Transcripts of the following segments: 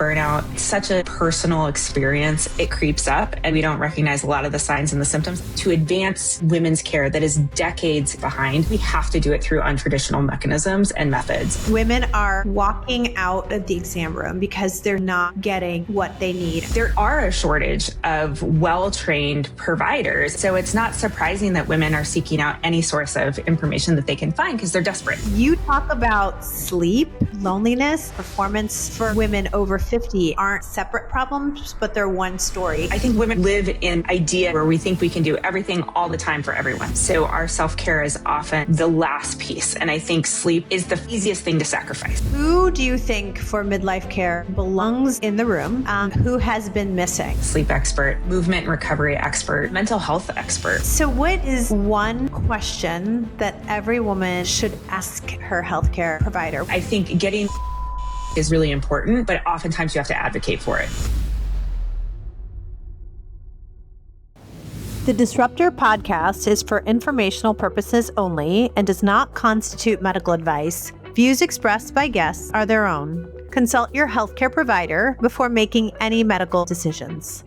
burnout, such a personal experience. It creeps up and we don't recognize a lot of the signs and the symptoms. To advance women's care that is decades behind, we have to do it through untraditional mechanisms and methods. Women are walking out of the exam room because they're not getting what they need. There are a shortage of well-trained providers, so it's not surprising that women are seeking out any source of information that they can find because they're desperate. You talk about sleep, loneliness, performance for women over 50 aren't separate problems, but they're one story. I think women live in an idea where we think we can do everything all the time for everyone. So our self-care is often the last piece. And I think sleep is the easiest thing to sacrifice. Who do you think for midlife care belongs in the room? Who has been missing? Sleep expert, movement and recovery expert, mental health expert. So what is one question that every woman should ask her healthcare provider? I think getting is really important, but oftentimes you have to advocate for it. The Disruptor podcast is for informational purposes only and does not constitute medical advice. Views expressed by guests are their own. Consult your healthcare provider before making any medical decisions.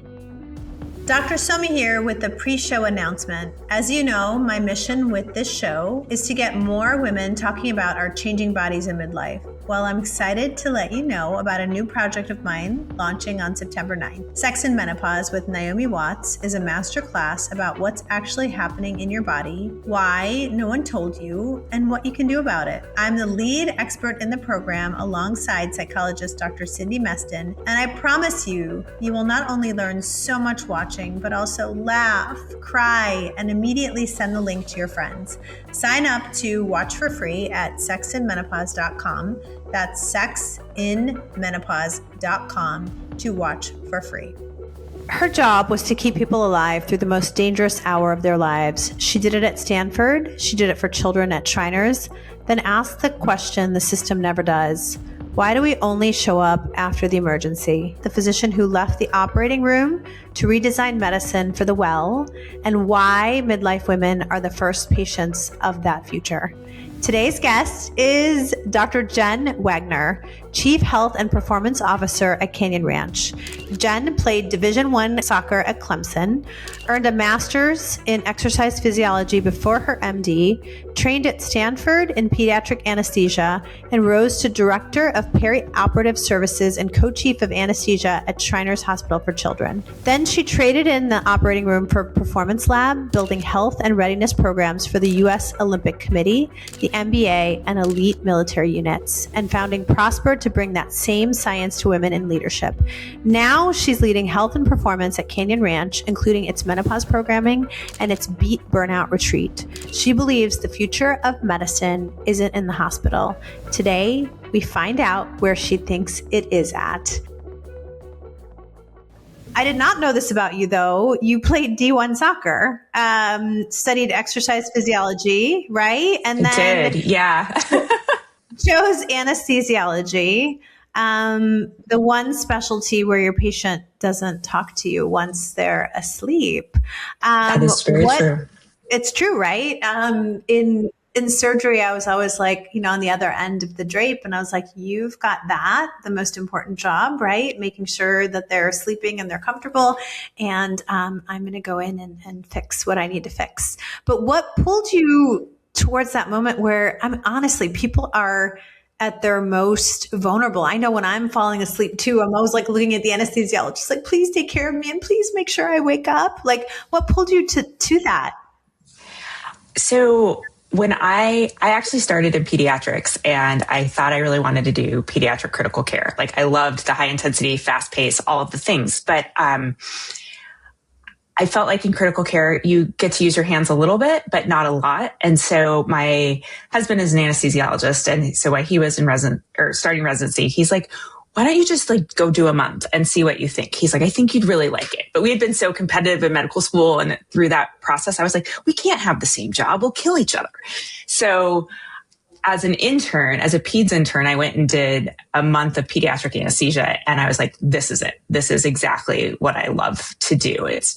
Dr. Somi here with the pre-show announcement. As you know, my mission with this show is to get more women talking about our changing bodies in midlife. Well, I'm excited to let you know about a new project of mine launching on September 9th. Sex and Menopause with Naomi Watts is a masterclass about what's actually happening in your body, why no one told you, and what you can do about it. I'm the lead expert in the program alongside psychologist Dr. Cindy Meston, and I promise you, you will not only learn so much watching, but also laugh, cry, and immediately send the link to your friends. Sign up to watch for free at sexandmenopause.com. That's sexinmenopause.com to watch for free. Her job was to keep people alive through the most dangerous hour of their lives. She did it at Stanford. She did it for children at Shriners. Then asked the question the system never does. Why do we only show up after the emergency? The physician who left the operating room to redesign medicine for the well, and why midlife women are the first patients of that future. Today's guest is Dr. Jen Wagner, Chief Health and Performance Officer at Canyon Ranch. Jen played Division I soccer at Clemson, earned a master's in exercise physiology before her MD, trained at Stanford in pediatric anesthesia, and rose to Director of Perioperative Services and Co-Chief of Anesthesia at Shriners Hospital for Children. Then she traded in the operating room for Performance Lab, building health and readiness programs for the U.S. Olympic Committee, the NBA, and elite military units, and founding Prosper to bring that same science to women in leadership. Now she's leading health and performance at Canyon Ranch, including its menopause programming and its Beat Burnout retreat. She believes the future of medicine isn't in the hospital. Today, we find out where she thinks it is at. I did not know this about you, though. You played D1 soccer, studied exercise physiology, right? And then did, yeah. chose anesthesiology, the one specialty where your patient doesn't talk to you once they're asleep. That is very true. It's true, right? In surgery, I was always like, on the other end of the drape. And I was like, you've got the most important job, right? Making sure that they're sleeping and they're comfortable. And I'm going to go in and fix what I need to fix. But what pulled you towards that moment where, honestly, people are at their most vulnerable? I know when I'm falling asleep too, I'm always like looking at the anesthesiologist, like, please take care of me and please make sure I wake up. Like, what pulled you to that? So when I actually started in pediatrics, and I thought I really wanted to do pediatric critical care. Like, I loved the high intensity, fast pace, all of the things. But I felt like in critical care, you get to use your hands a little bit, but not a lot. And so my husband is an anesthesiologist. And so while he was starting residency, he's like, why don't you just go do a month and see what you think? He's like, I think you'd really like it. But we had been so competitive in medical school, and through that process, I was like, we can't have the same job. We'll kill each other. So as an intern, as a peds intern, I went and did a month of pediatric anesthesia. And I was like, this is it. This is exactly what I love to do. It's,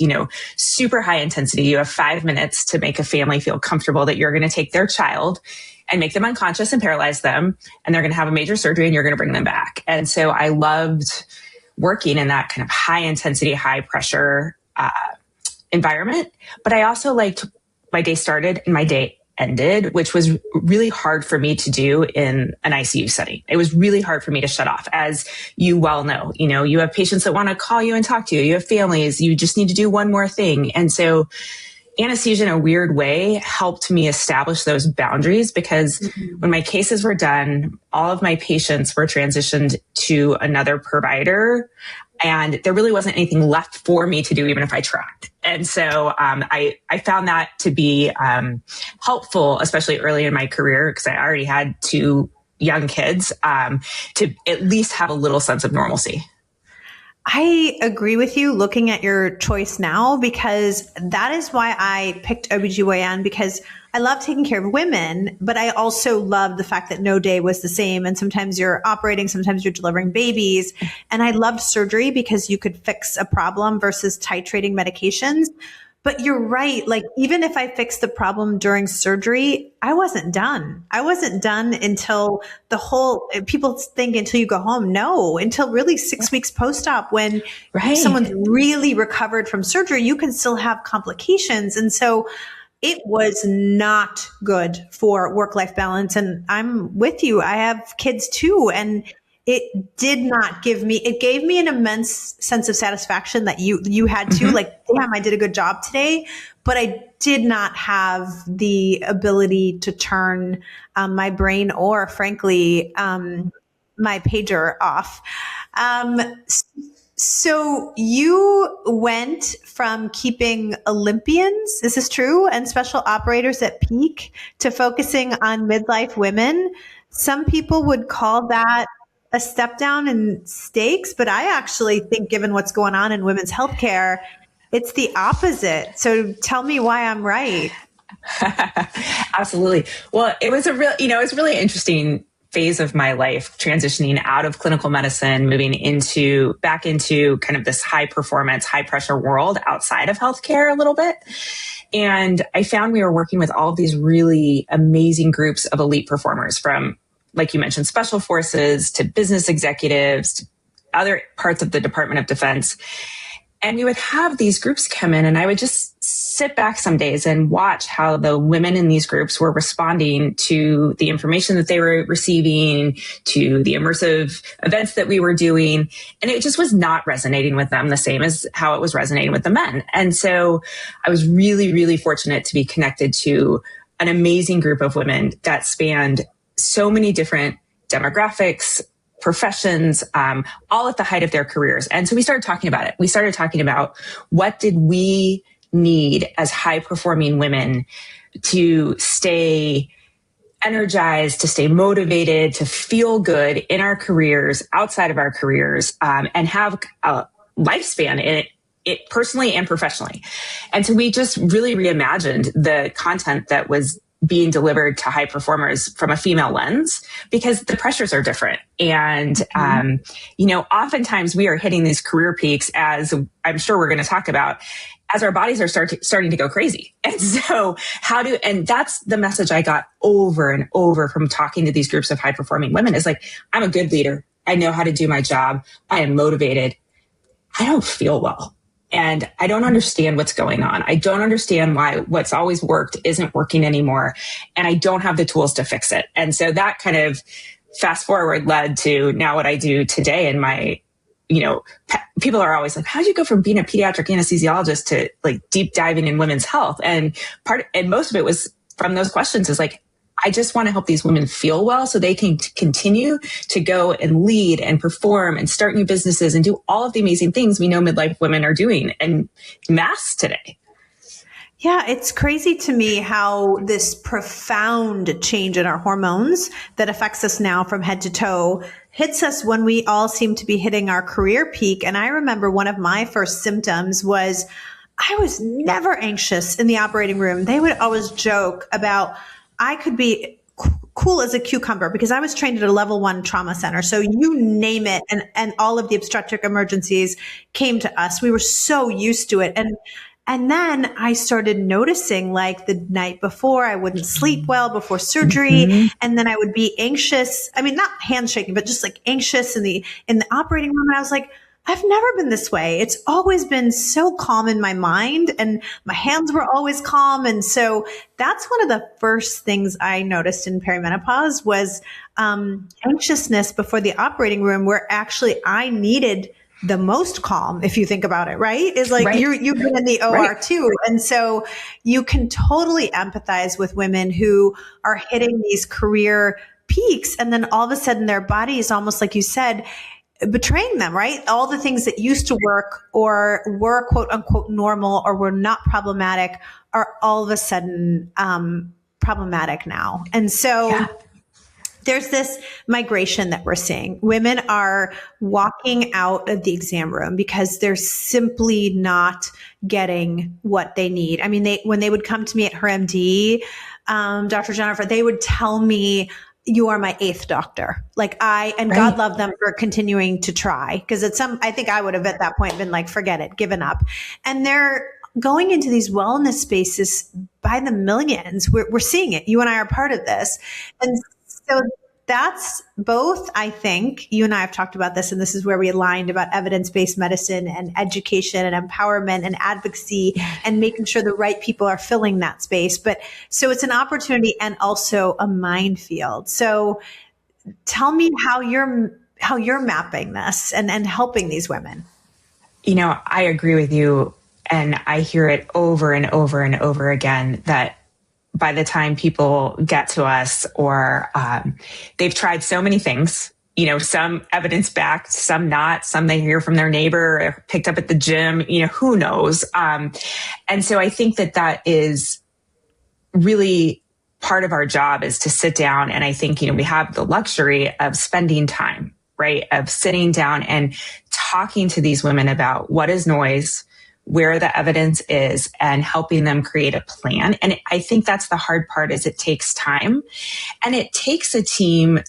super high intensity. You have 5 minutes to make a family feel comfortable that you're going to take their child and make them unconscious and paralyze them. And they're going to have a major surgery and you're going to bring them back. And so I loved working in that kind of high intensity, high pressure environment. But I also liked my day started and my day ended, which was really hard for me to do in an ICU setting. It was really hard for me to shut off. As you well know, you have patients that want to call you and talk to you. You have families. You just need to do one more thing. And so anesthesia in a weird way helped me establish those boundaries, because when my cases were done, all of my patients were transitioned to another provider, and there really wasn't anything left for me to do, even if I tried. And so I found that to be helpful, especially early in my career, because I already had 2 young kids, to at least have a little sense of normalcy. I agree with you looking at your choice now, because that is why I picked OBGYN, because I love taking care of women, but I also love the fact that no day was the same. And sometimes you're operating, sometimes you're delivering babies. And I loved surgery because you could fix a problem versus titrating medications. But you're right. Like, even if I fixed the problem during surgery, I wasn't done. I wasn't done until people think until you go home. No, until really 6 weeks post-op, when someone's really recovered from surgery, you can still have complications. And so it was not good for work-life balance. And I'm with you. I have kids too. And it did not give me, it gave me an immense sense of satisfaction that you had too. Like, damn, I did a good job today, but I did not have the ability to turn my brain or, frankly, my pager off. So you went from keeping Olympians, is this true, and special operators at peak to focusing on midlife women. Some people would call that a step down in stakes, but I actually think, given what's going on in women's healthcare, it's the opposite. So tell me why I'm right. Absolutely. Well, it was it's really interesting phase of my life, transitioning out of clinical medicine, moving back into kind of this high performance, high pressure world outside of healthcare a little bit. And I found we were working with all of these really amazing groups of elite performers, from, like you mentioned, special forces to business executives to other parts of the Department of Defense. And we would have these groups come in, and I would just sit back some days and watch how the women in these groups were responding to the information that they were receiving, to the immersive events that we were doing. And it just was not resonating with them the same as how it was resonating with the men. And so I was really, really fortunate to be connected to an amazing group of women that spanned so many different demographics, professions, all at the height of their careers. And so we started talking about it. We started talking about, what did we need as high performing women to stay energized, to stay motivated, to feel good in our careers, outside of our careers, and have a lifespan in it personally and professionally. And so we just really reimagined the content that was being delivered to high performers from a female lens, because the pressures are different. And, oftentimes we are hitting these career peaks, as I'm sure we're going to talk about, as our bodies are starting to go crazy. And so and that's the message I got over and over from talking to these groups of high performing women, is like, I'm a good leader. I know how to do my job. I am motivated. I don't feel well. And I don't understand what's going on. I don't understand why what's always worked isn't working anymore. And I don't have the tools to fix it. And so that kind of fast forward led to now what I do today. And my, people are always like, how'd you go from being a pediatric anesthesiologist to like deep diving in women's health? And most of it was from those questions, is like, I just want to help these women feel well so they can continue to go and lead and perform and start new businesses and do all of the amazing things we know midlife women are doing en masse today. Yeah, it's crazy to me how this profound change in our hormones that affects us now from head to toe hits us when we all seem to be hitting our career peak. And I remember one of my first symptoms was I was never anxious in the operating room. They would always joke about I could be cool as a cucumber because I was trained at a level 1 trauma center. So you name it. And all of the obstetric emergencies came to us. We were so used to it. And then I started noticing, like, the night before I wouldn't sleep well before surgery. And then I would be anxious. I mean, not handshaking, but just like anxious in the operating room. And I was like, I've never been this way. It's always been so calm in my mind, and my hands were always calm. And so that's one of the first things I noticed in perimenopause was anxiousness before the operating room, where actually I needed the most calm, if you think about it, right? Is like you've been in the OR too. And so you can totally empathize with women who are hitting these career peaks, and then all of a sudden their body is almost, like you said, betraying them, right? All the things that used to work or were quote unquote normal or were not problematic are all of a sudden problematic now. And so there's this migration that we're seeing. Women are walking out of the exam room because they're simply not getting what they need. I mean, when they would come to me at her MD, Dr. Jennifer, they would tell me, "You are my 8th doctor." God love them for continuing to try. Cause I think I would have at that point been like, forget it, given up. And they're going into these wellness spaces by the millions. We're seeing it. You and I are part of this. And so that's both, I think, you and I have talked about this, and this is where we aligned about evidence-based medicine and education and empowerment and advocacy and making sure the right people are filling that space. But so it's an opportunity and also a minefield. So tell me how you're mapping this and helping these women. I agree with you. And I hear it over and over and over again that by the time people get to us, or they've tried so many things, some evidence-backed, some not, some they hear from their neighbor or picked up at the gym, who knows? And so I think that is really part of our job, is to sit down. And I think, we have the luxury of spending time, right? Of sitting down and talking to these women about what is noise, where the evidence is, and helping them create a plan. And I think that's the hard part, is it takes time, and it takes a team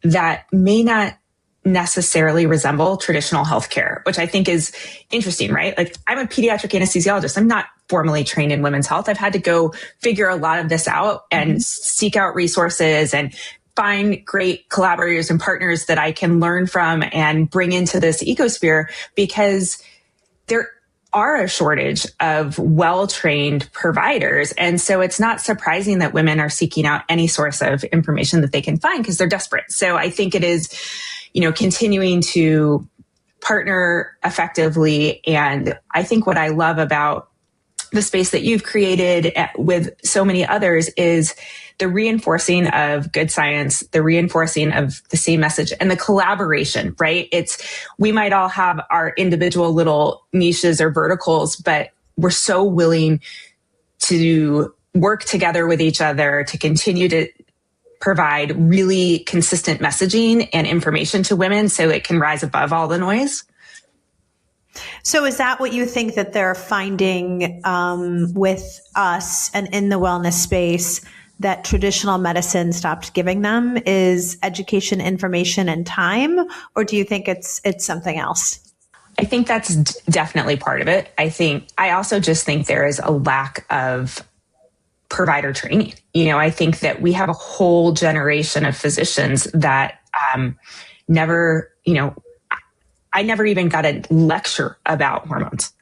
that may not necessarily resemble traditional healthcare, which I think is interesting, right? Like, I'm a pediatric anesthesiologist. I'm not formally trained in women's health. I've had to go figure a lot of this out and seek out resources and find great collaborators and partners that I can learn from and bring into this ecosphere, because there are a shortage of well-trained providers. And so it's not surprising that women are seeking out any source of information that they can find, because they're desperate. So I think it is, continuing to partner effectively. And I think what I love about the space that you've created with so many others is the reinforcing of good science, the reinforcing of the same message, and the collaboration, right? We might all have our individual little niches or verticals, but we're so willing to work together with each other to continue to provide really consistent messaging and information to women so it can rise above all the noise. So is that what you think that they're finding with us and in the wellness space that traditional medicine stopped giving them, is education, information, and time? Or do you think it's something else? I think that's definitely part of it. I also just think there is a lack of provider training. I think that we have a whole generation of physicians that never, I never even got a lecture about hormones,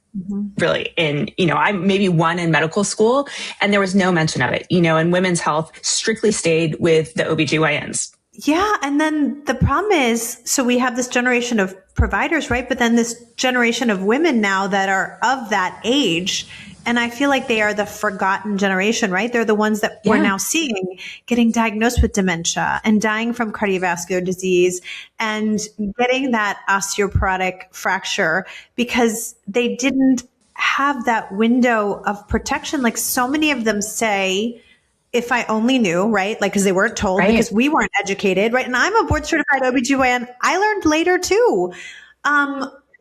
really. And, I maybe one in medical school, and there was no mention of it. And women's health strictly stayed with the OBGYNs. Yeah. And then the problem is, so we have this generation of providers, right? But then this generation of women now that are of that age. And I feel like they are the forgotten generation, right? They're the ones that we're now seeing getting diagnosed with dementia and dying from cardiovascular disease and getting that osteoporotic fracture because they didn't have that window of protection. Like so many of them say, if I only knew, right? Like, because they weren't told, because we weren't educated, right? And I'm a board certified OBGYN. I learned later too.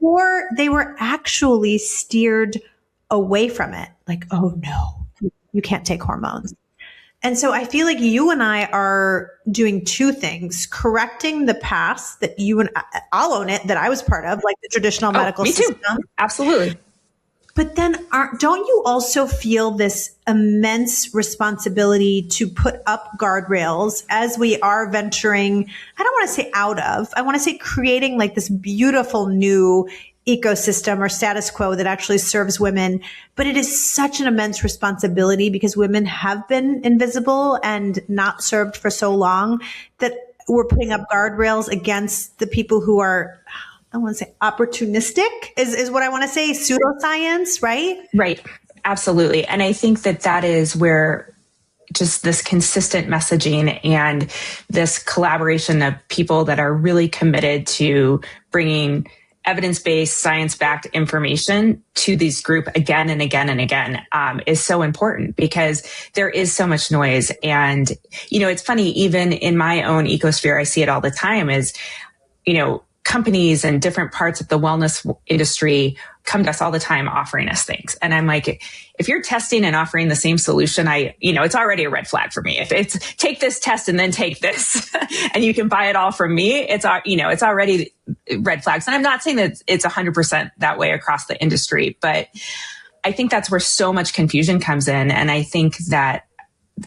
Or they were actually steered away from it. Like, oh no, you can't take hormones. And so I feel like you and I are doing two things: correcting the past that you and I'll own it, that I was part of, like the traditional medical system. Too. Absolutely. But then don't you also feel this immense responsibility to put up guardrails as we are venturing, I don't want to say out of, I want to say creating like this beautiful new ecosystem or status quo that actually serves women. But it is such an immense responsibility because women have been invisible and not served for so long that we're putting up guardrails against the people who are, I want to say opportunistic is what I want to say, pseudoscience, right? Right. Absolutely. And I think that is where just this consistent messaging and this collaboration of people that are really committed to bringing evidence-based, science-backed information to these group again and again and again is so important because there is so much noise. And, it's funny, even in my own ecosphere, I see it all the time is, companies and different parts of the wellness industry come to us all the time offering us things. And I'm like, if you're testing and offering the same solution, it's already a red flag for me. If it's take this test and then take this and you can buy it all from me, it's already red flags. And I'm not saying that it's 100% that way across the industry, but I think that's where so much confusion comes in. And I think that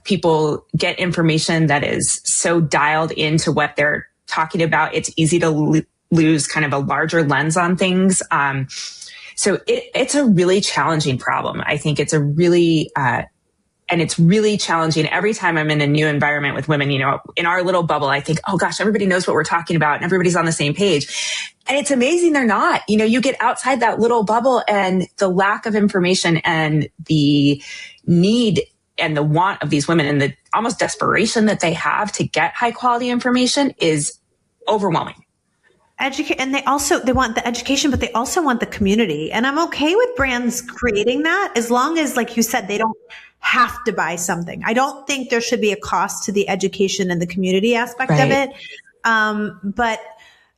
people get information that is so dialed into what they're talking about. It's easy to lose kind of a larger lens on things. So it's a really challenging problem. I think it's and it's really challenging every time I'm in a new environment with women, in our little bubble, I think, oh gosh, everybody knows what we're talking about and everybody's on the same page. And it's amazing they're not. You get outside that little bubble and the lack of information and the need and the want of these women and the almost desperation that they have to get high quality information is overwhelming. And they want the education, but they also want the community. And I'm okay with brands creating that as long as, like you said, they don't have to buy something. I don't think there should be a cost to the education and the community aspect of it. But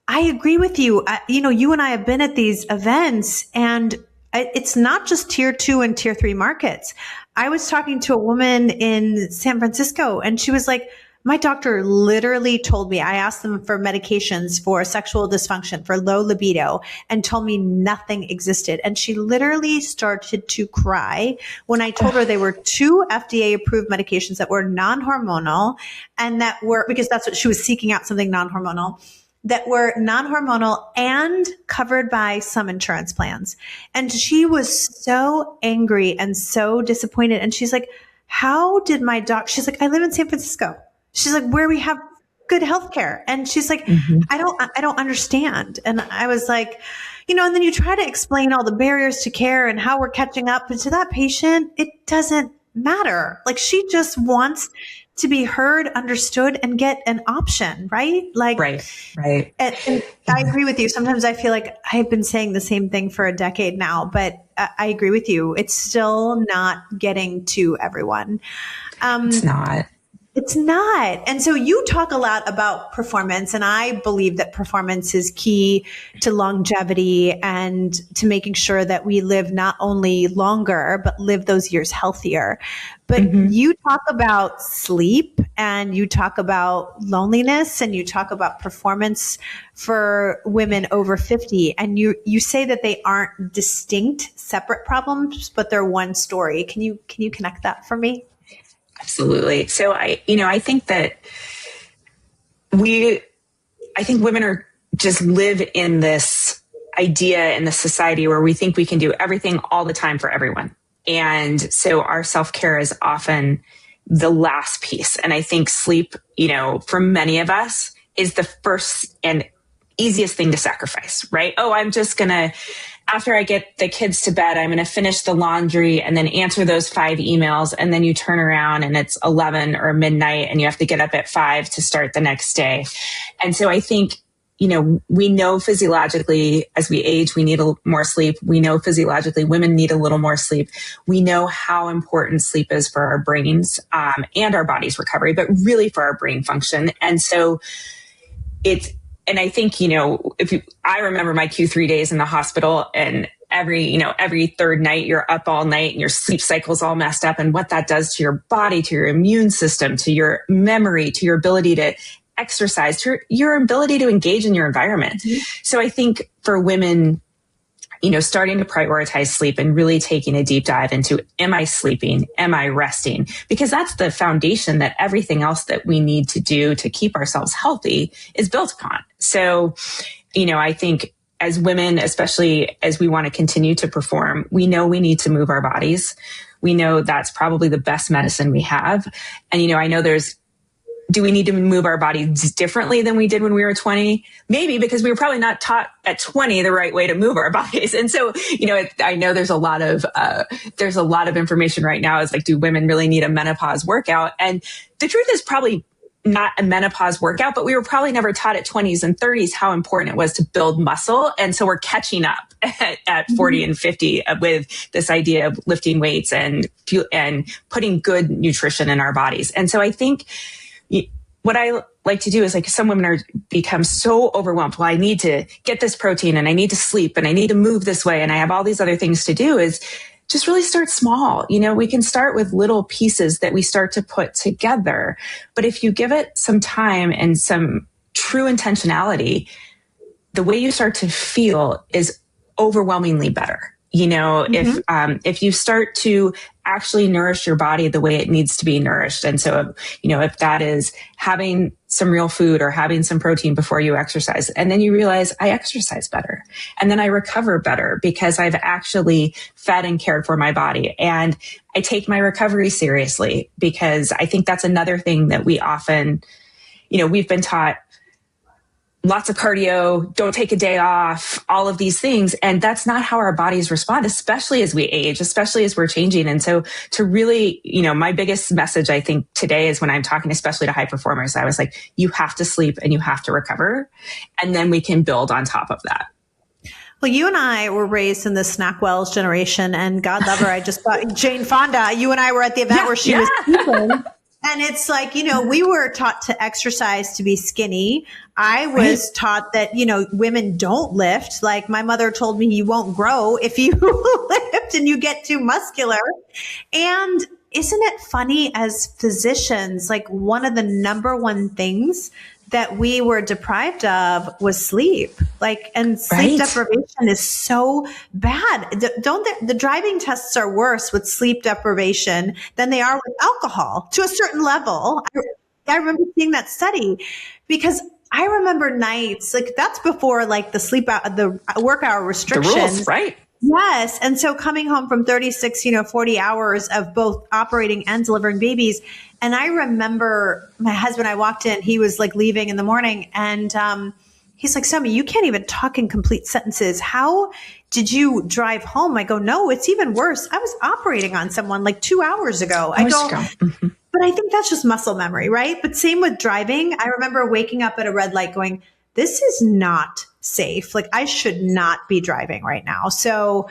I agree with you. You and I have been at these events and it's not just tier 2 and tier 3 markets. I was talking to a woman in San Francisco and she was like, my doctor literally told me, I asked them for medications for sexual dysfunction, for low libido, and told me nothing existed. And she literally started to cry when I told her they were 2 FDA approved medications that were non-hormonal and that were, because that's what she was seeking out, something non-hormonal, that were non-hormonal and covered by some insurance plans. And she was so angry and so disappointed. And she's like, how did my doc, she's like, I live in San Francisco. She's like, where we have good healthcare. And she's like, I don't understand. And I was like, and then you try to explain all the barriers to care and how we're catching up. But to that patient, it doesn't matter. Like she just wants to be heard, understood, and get an option, right? Like, right. And I agree with you. Sometimes I feel like I've been saying the same thing for a decade now, but I agree with you. It's still not getting to everyone. It's not. It's not. And so you talk a lot about performance, and I believe that performance is key to longevity and to making sure that we live not only longer, but live those years healthier. But you talk about sleep and you talk about loneliness and you talk about performance for women over 50. And you say that they aren't distinct, separate problems, but they're one story. Can you connect that for me? Absolutely. So I think that I think women are just live in this idea in the society where we think we can do everything all the time for everyone. And so our self-care is often the last piece. And I think sleep, for many of us is the first and easiest thing to sacrifice, right? Oh, I'm just going to, after I get the kids to bed, I'm going to finish the laundry and then answer those 5 emails. And then you turn around and it's 11 or midnight and you have to get up at 5 to start the next day. And so I think, we know physiologically as we age, we need more sleep. We know physiologically women need a little more sleep. We know how important sleep is for our brains and our body's recovery, but really for our brain function. And so and I think, I remember my Q3 days in the hospital and every third night you're up all night and your sleep cycle's all messed up and what that does to your body, to your immune system, to your memory, to your ability to exercise, to your ability to engage in your environment. So I think for women, starting to prioritize sleep and really taking a deep dive into, am I sleeping? Am I resting? Because that's the foundation that everything else that we need to do to keep ourselves healthy is built upon. So, I think as women, especially as we want to continue to perform, we know we need to move our bodies. We know that's probably the best medicine we have. And, I know do we need to move our bodies differently than we did when we were 20? Maybe, because we were probably not taught at 20 the right way to move our bodies. And so, I know there's a lot of information right now is like, do women really need a menopause workout? And the truth is probably not a menopause workout, but we were probably never taught at 20s and 30s how important it was to build muscle. And so we're catching up at 40 and 50 with this idea of lifting weights and putting good nutrition in our bodies. And so I think what I like to do is, like, some women become so overwhelmed. Well, I need to get this protein and I need to sleep and I need to move this way and I have all these other things to do, is just really start small. We can start with little pieces that we start to put together. But if you give it some time and some true intentionality, the way you start to feel is overwhelmingly better. If you start to actually nourish your body the way it needs to be nourished. And so, if that is having some real food or having some protein before you exercise, and then you realize I exercise better and then I recover better because I've actually fed and cared for my body. And I take my recovery seriously, because I think that's another thing that we often, we've been taught lots of cardio, don't take a day off, all of these things. And that's not how our bodies respond, especially as we age, especially as we're changing. And so to really, my biggest message, I think, today is when I'm talking, especially to high performers, I was like, you have to sleep and you have to recover. And then we can build on top of that. Well, you and I were raised in the Snackwells generation, and God love her. I just thought Jane Fonda, you and I were at the event where she was sleeping. And it's like, we were taught to exercise to be skinny. I was taught that, women don't lift. Like, my mother told me you won't grow if you lift and you get too muscular. And isn't it funny, as physicians, like, one of the number one things that we were deprived of was sleep. And sleep deprivation is so bad. The driving tests are worse with sleep deprivation than they are with alcohol to a certain level. I remember seeing that study, because I remember nights, that's before the work hour restrictions. The rules, right? Yes. And so coming home from 36, 40 hours of both operating and delivering babies. And I remember my husband, I walked in, he was leaving in the morning, and he's like, Sammy, you can't even talk in complete sentences. How did you drive home? I go, no, it's even worse. I was operating on someone 2 hours ago. I go, but I think that's just muscle memory, right? But same with driving. I remember waking up at a red light going, this is not safe. I should not be driving right now. So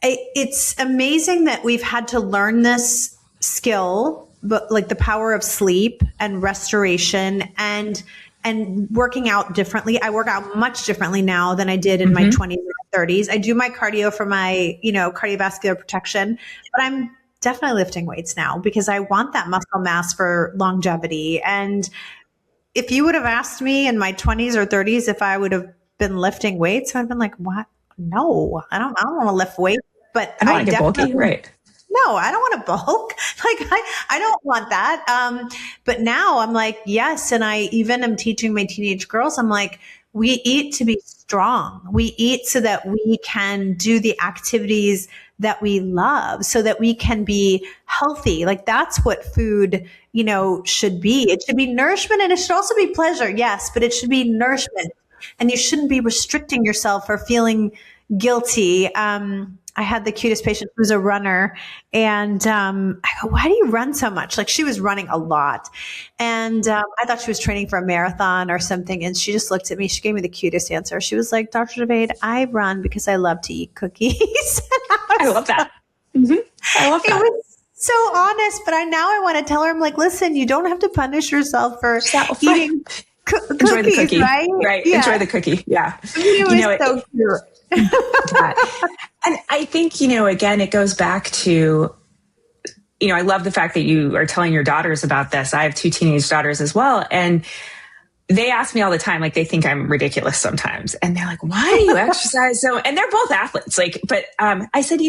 it's amazing that we've had to learn this skill, but the power of sleep and restoration and working out differently. I work out much differently now than I did in my 20s and 30s. I do my cardio for my, cardiovascular protection, but I'm definitely lifting weights now because I want that muscle mass for longevity. And if you would have asked me in my 20s or 30s if I would have been lifting weights, I'd been like, what? No, I don't want to lift weights, but I don't want to get bulky, right? No, I don't want to bulk. I don't want that. But now I'm like, yes. And I even am teaching my teenage girls, I'm like, we eat to be strong. We eat so that we can do the activities that we love, so that we can be healthy. That's what food, should be. It should be nourishment, and it should also be pleasure. Yes, but it should be nourishment, and you shouldn't be restricting yourself or feeling guilty. I had the cutest patient who's a runner, and I go, why do you run so much? She was running a lot, and I thought she was training for a marathon or something, and she just looked at me. She gave me the cutest answer. She was like, Dr. Devade, I run because I love to eat cookies. I love that. I love that. It was so honest, but now I want to tell her, I'm like, listen, you don't have to punish yourself for eating cookies, enjoy the cookie, right? Right. Yeah. Enjoy the cookie. Yeah. It was so cute. And I think, again, it goes back to, I love the fact that you are telling your daughters about this. I have 2 teenage daughters as well. And they ask me all the time, they think I'm ridiculous sometimes. And they're like, why do you exercise so? And they're both athletes. But I said,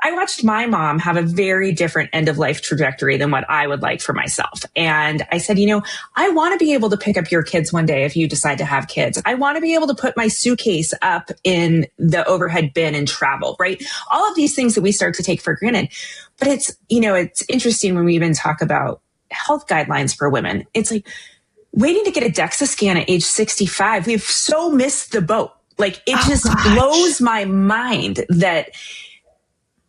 I watched my mom have a very different end of life trajectory than what I would like for myself. And I said, I want to be able to pick up your kids one day if you decide to have kids. I want to be able to put my suitcase up in the overhead bin and travel, right? All of these things that we start to take for granted. But it's interesting when we even talk about health guidelines for women. It's like waiting to get a DEXA scan at age 65. We've so missed the boat. Like it just blows my mind that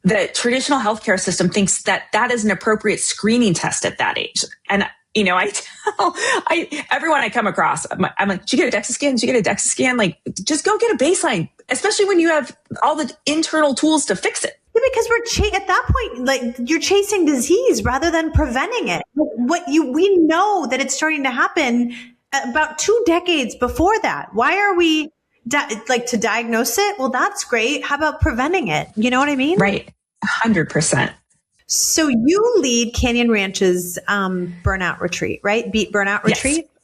the traditional healthcare system thinks that that is an appropriate screening test at that age. And, I tell everyone I come across, I'm like, did you get a DEXA scan? Did you get a DEXA scan? Like, just go get a baseline, especially when you have all the internal tools to fix it. Yeah, because we're at that point, like you're chasing disease rather than preventing it. We know that it's starting to happen about 2 decades before that. Why are we to diagnose it? Well, that's great. How about preventing it? You know what I mean? Right. 100%. So you lead Canyon Ranch's burnout retreat, right? Beat Burnout Retreat. Yes.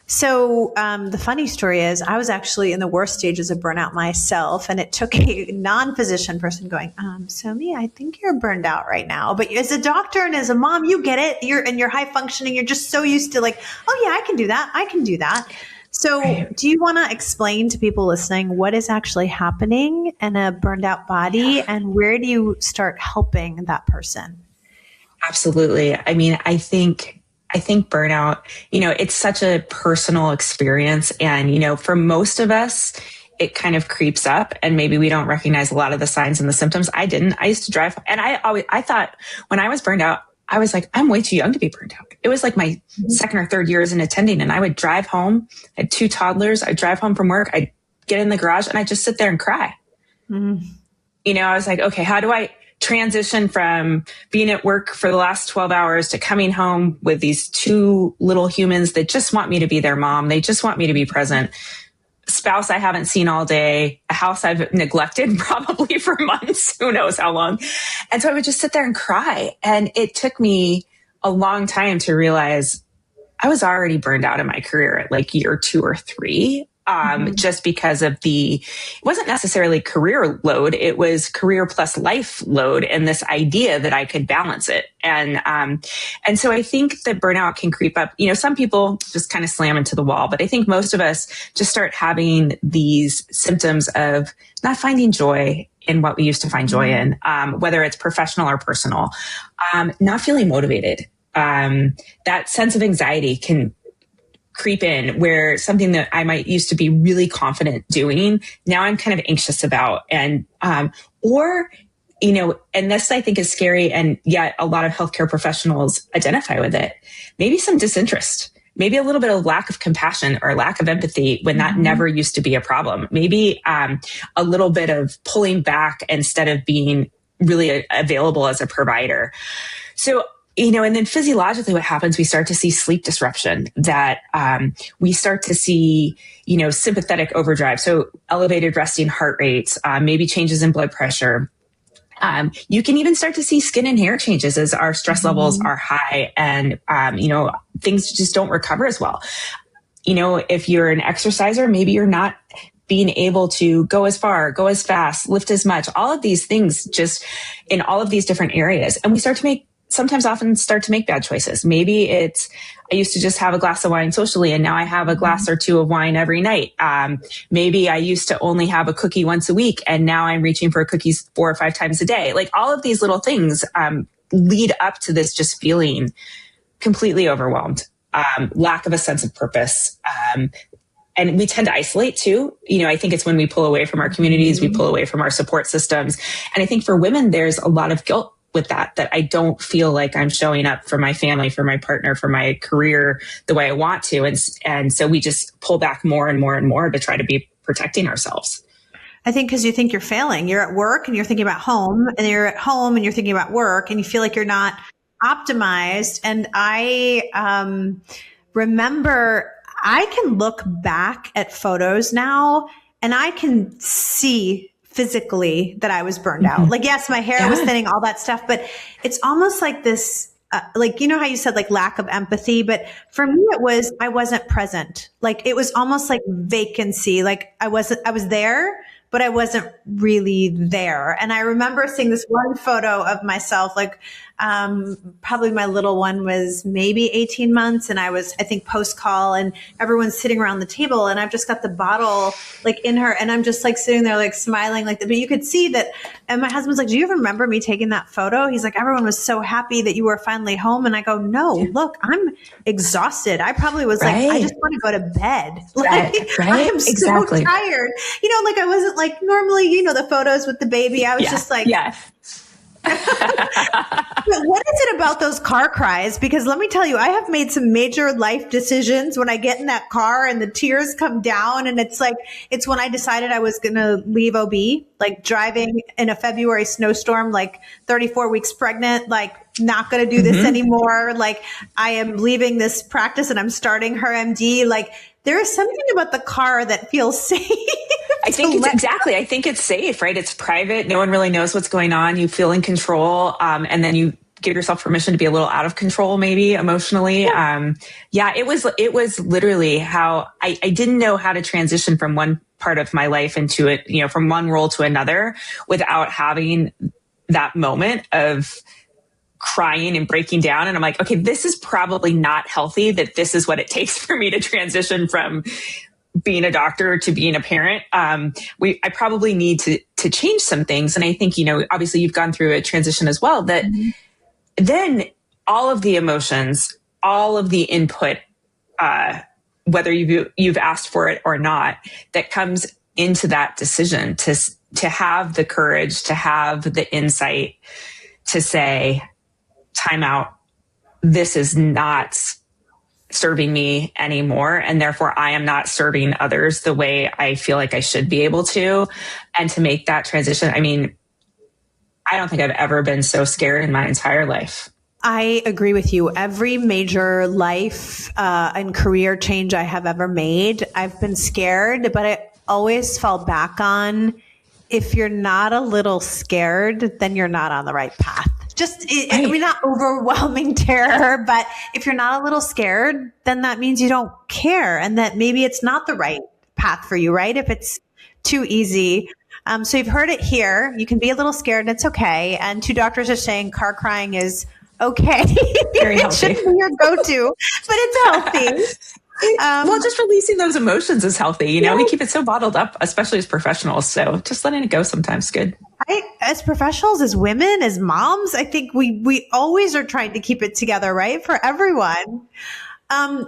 So the funny story is I was actually in the worst stages of burnout myself, and it took a non-physician person going, so Mia, I think you're burned out right now. But as a doctor and as a mom, you get it. You're high functioning. You're just so used to like, oh yeah, I can do that. I can do that. So do you want to explain to people listening what is actually happening in a burned out body and where do you start helping that person? Absolutely. I mean, I think burnout, it's such a personal experience. And, for most of us, it kind of creeps up and maybe we don't recognize a lot of the signs and the symptoms. I didn't. I used to drive and I thought when I was burned out, I was like, I'm way too young to be burned out. It was like my second or third years in attending and I would drive home. I had 2 toddlers. I'd drive home from work. I'd get in the garage and I'd just sit there and cry. Mm-hmm. I was like, okay, how do I transition from being at work for the last 12 hours to coming home with these 2 little humans that just want me to be their mom. They just want me to be present. Spouse I haven't seen all day, a house I've neglected probably for months, who knows how long. And so I would just sit there and cry. And it took me a long time to realize I was already burned out in my career at like year 2 or 3. Just because of it wasn't necessarily career load. It was career plus life load and this idea that I could balance it. And so I think that burnout can creep up. Some people just kind of slam into the wall, but I think most of us just start having these symptoms of not finding joy in what we used to find joy in, whether it's professional or personal, not feeling motivated. That sense of anxiety can creep in where something that I might used to be really confident doing, now I'm kind of anxious about. And, and this I think is scary. And yet a lot of healthcare professionals identify with it. Maybe some disinterest, maybe a little bit of lack of compassion or lack of empathy when that never used to be a problem. Maybe, a little bit of pulling back instead of being really available as a provider. So, and then physiologically what happens, we start to see sleep disruption, that we start to see, sympathetic overdrive. So elevated resting heart rates, maybe changes in blood pressure. You can even start to see skin and hair changes as our stress levels are high and, things just don't recover as well. If you're an exerciser, maybe you're not being able to go as far, go as fast, lift as much, all of these things just in all of these different areas. And we often start to make bad choices. Maybe it's, I used to just have a glass of wine socially and now I have a glass or 2 of wine every night. Maybe I used to only have a cookie once a week and now I'm reaching for cookies 4 or 5 times a day. Like all of these little things, lead up to this just feeling completely overwhelmed, lack of a sense of purpose. And we tend to isolate too. I think it's when we pull away from our communities, we pull away from our support systems. And I think for women, there's a lot of guilt with that I don't feel like I'm showing up for my family, for my partner, for my career the way I want to. And so we just pull back more and more and more to try to be protecting ourselves. I think because you think you're failing. You're at work and you're thinking about home, and you're at home and you're thinking about work, and you feel like you're not optimized. And I remember I can look back at photos now and I can see physically that I was burned out. Like, yes, my hair was thinning, all that stuff, but it's almost like this, like, how you said, like lack of empathy, but for me, it was, I wasn't present. Like, it was almost like vacancy. Like I was there, but I wasn't really there. And I remember seeing this one photo of myself, like, probably my little one was maybe 18 months. And I was, I think, post call, and everyone's sitting around the table, and I've just got the bottle like in her, and I'm just like sitting there, like smiling like that. But you could see that. And my husband's like, do you remember me taking that photo? He's like, everyone was so happy that you were finally home. And I go, no, look, I'm exhausted. I probably was like, I just want to go to bed. Like, I am so tired. You know, like I wasn't like normally, you know, the photos with the baby. I was just like, But what is it about those car cries? Because let me tell you, I have made some major life decisions when I get in that car and the tears come down. And it's like, it's when I decided I was going to leave OB, like driving in a February snowstorm, like 34 weeks pregnant, like not going to do this anymore. Like I am leaving this practice and I'm starting her MD. Like there is something about the car that feels safe. I think it's exactly. I think it's safe, right? It's private. No one really knows what's going on. You feel in control. And then you give yourself permission to be a little out of control, maybe emotionally. It was literally how I didn't know how to transition from one part of my life into it, you know, from one role to another without having that moment of crying and breaking down. And I'm like, okay, this is probably not healthy, that this is what it takes for me to transition from being a doctor to being a parent. I probably need to change some things. And I think, you know, obviously you've gone through a transition as well, that then all of the emotions, all of the input, whether you've asked for it or not, that comes into that decision to have the courage, to have the insight to say, time out, this is not serving me anymore. And therefore I am not serving others the way I feel like I should be able to. And to make that transition, I mean, I don't think I've ever been so scared in my entire life. I agree with you. Every major life and career change I have ever made, I've been scared, but I always fall back on, if you're not a little scared, then you're not on the right path. I mean, not overwhelming terror, but if you're not a little scared, then that means you don't care, and that maybe it's not the right path for you, right? If it's too easy. So you've heard it here. You can be a little scared, and it's okay. And two doctors are saying car crying is okay. Very healthy. It shouldn't be your go-to, but it's healthy. Well, just releasing those emotions is healthy. You know, we keep it so bottled up, especially as professionals. So just letting it go sometimes is good. As professionals, as women, as moms, I think we always are trying to keep it together, right? For everyone.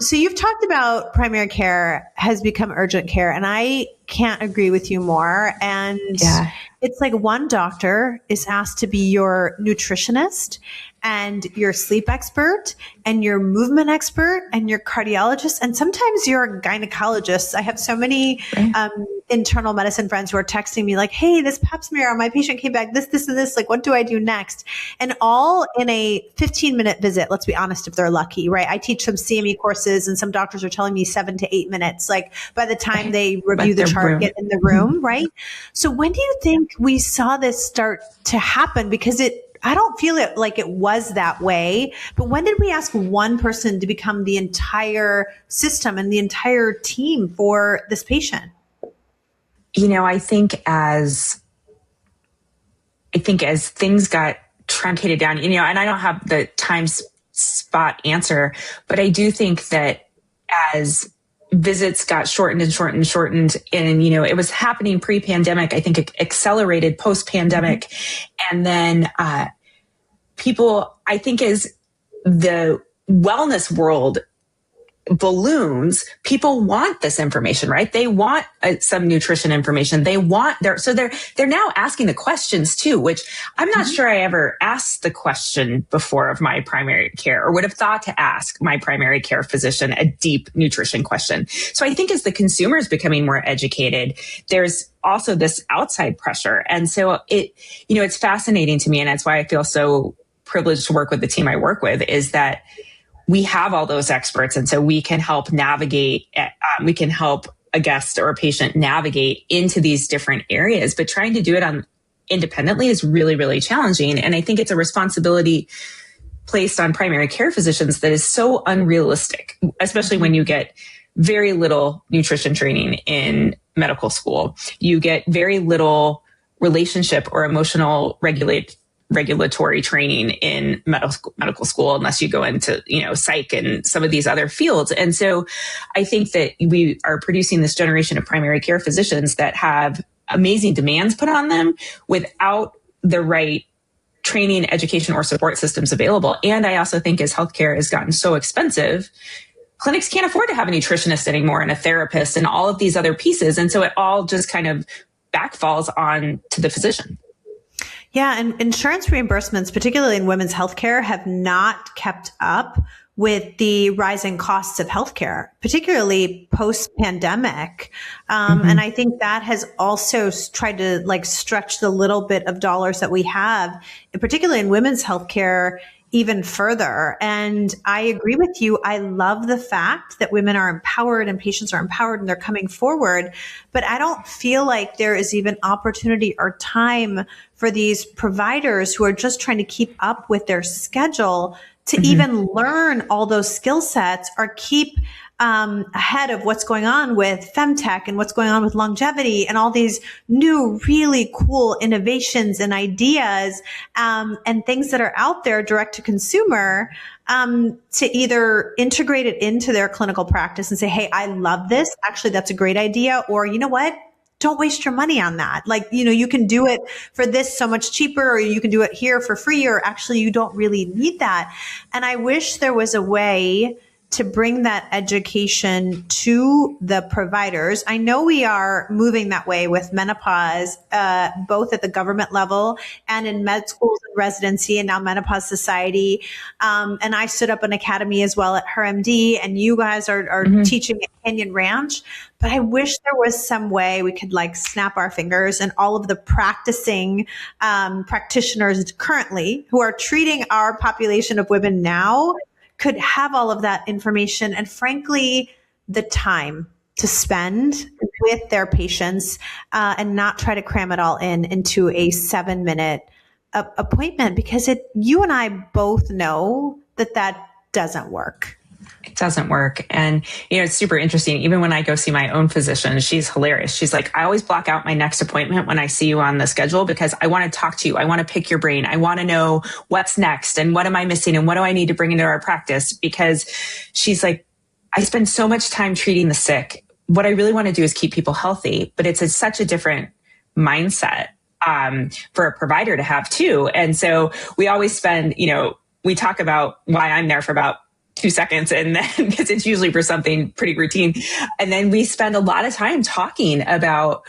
So you've talked about primary care has become urgent care, and I can't agree with you more. And it's like one doctor is asked to be your nutritionist and your sleep expert and your movement expert and your cardiologist, and sometimes your gynecologist. I have so many internal medicine friends who are texting me like, hey, this pap smear on my patient came back, this, and this, like, what do I do next? And all in a 15-minute visit, let's be honest, if they're lucky, right? I teach some CME courses, and some doctors are telling me 7 to 8 minutes, like by the time they review the chart, get in the room, right? So when do you think we saw this start to happen? Because I don't feel it like it was that way, but when did we ask one person to become the entire system and the entire team for this patient? You know, I think as things got truncated down, you know, and I don't have the time spot answer, but I do think that as visits got shortened and shortened and shortened, and, you know, it was happening pre-pandemic, I think it accelerated post-pandemic. And then people, I think as the wellness world balloons, people want this information, right? They want some nutrition information. They want they're now asking the questions too, which I'm not sure I ever asked the question before of my primary care, or would have thought to ask my primary care physician a deep nutrition question. So I think as the consumer is becoming more educated, there's also this outside pressure. And so it's fascinating to me. And that's why I feel so privileged to work with the team I work with, is that we have all those experts. And so we can help navigate, we can help a guest or a patient navigate into these different areas, but trying to do it independently is really, really challenging. And I think it's a responsibility placed on primary care physicians that is so unrealistic, especially when you get very little nutrition training in medical school. You get very little relationship or emotional regulatory training in medical school unless you go into, psych and some of these other fields. And so I think that we are producing this generation of primary care physicians that have amazing demands put on them without the right training, education, or support systems available. And I also think as healthcare has gotten so expensive, clinics can't afford to have a nutritionist anymore and a therapist and all of these other pieces. And so it all just kind of backfalls on to the physician. Yeah. And insurance reimbursements, particularly in women's healthcare, have not kept up with the rising costs of healthcare, particularly post-pandemic. And I think that has also tried to stretch the little bit of dollars that we have, particularly in women's healthcare, even further. And I agree with you. I love the fact that women are empowered and patients are empowered and they're coming forward. But I don't feel like there is even opportunity or time for these providers who are just trying to keep up with their schedule to even learn all those skill sets or keep ahead of what's going on with femtech and what's going on with longevity and all these new, really cool innovations and ideas and things that are out there direct to consumer to either integrate it into their clinical practice and say, hey, I love this. Actually, that's a great idea. Or you know what? Don't waste your money on that. You can do it for this so much cheaper, or you can do it here for free, or actually you don't really need that. And I wish there was a way to bring that education to the providers. I know we are moving that way with menopause, both at the government level and in med schools and residency and now Menopause Society. And I stood up an academy as well at HerMD, and you guys are teaching at Canyon Ranch. But I wish there was some way we could snap our fingers and all of the practicing practitioners currently who are treating our population of women now could have all of that information and frankly, the time to spend with their patients and not try to cram it all into a 7-minute appointment, because you and I both know that doesn't work. It doesn't work. And, it's super interesting. Even when I go see my own physician, she's hilarious. She's like, I always block out my next appointment when I see you on the schedule because I want to talk to you. I want to pick your brain. I want to know what's next and what am I missing and what do I need to bring into our practice? Because she's like, I spend so much time treating the sick. What I really want to do is keep people healthy, but it's such a different mindset for a provider to have too. And so we always spend, we talk about why I'm there for about 2 seconds, and then because it's usually for something pretty routine. And then we spend a lot of time talking about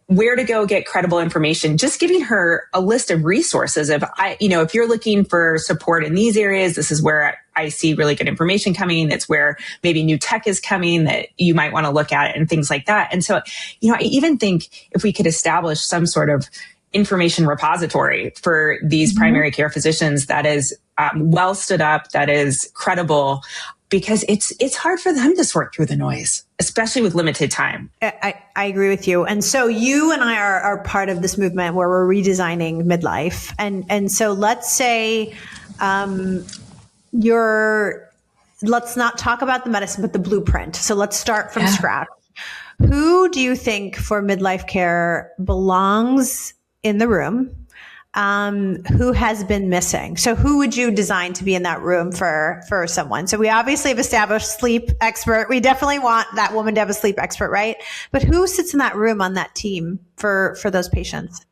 where to go get credible information, just giving her a list of resources of, if you're looking for support in these areas, this is where I see really good information coming. It's where maybe new tech is coming that you might want to look at and things like that. And so, I even think if we could establish some sort of information repository for these primary care physicians that is well stood up, that is credible, because it's hard for them to sort through the noise, especially with limited time. I agree with you. And so you and I are part of this movement where we're redesigning midlife. And so let's say let's not talk about the medicine, but the blueprint. So let's start from scratch. Who do you think for midlife care belongs in the room? Who has been missing? So who would you design to be in that room for someone? So we obviously have established sleep expert. We definitely want that woman to have a sleep expert, right? But who sits in that room on that team for those patients?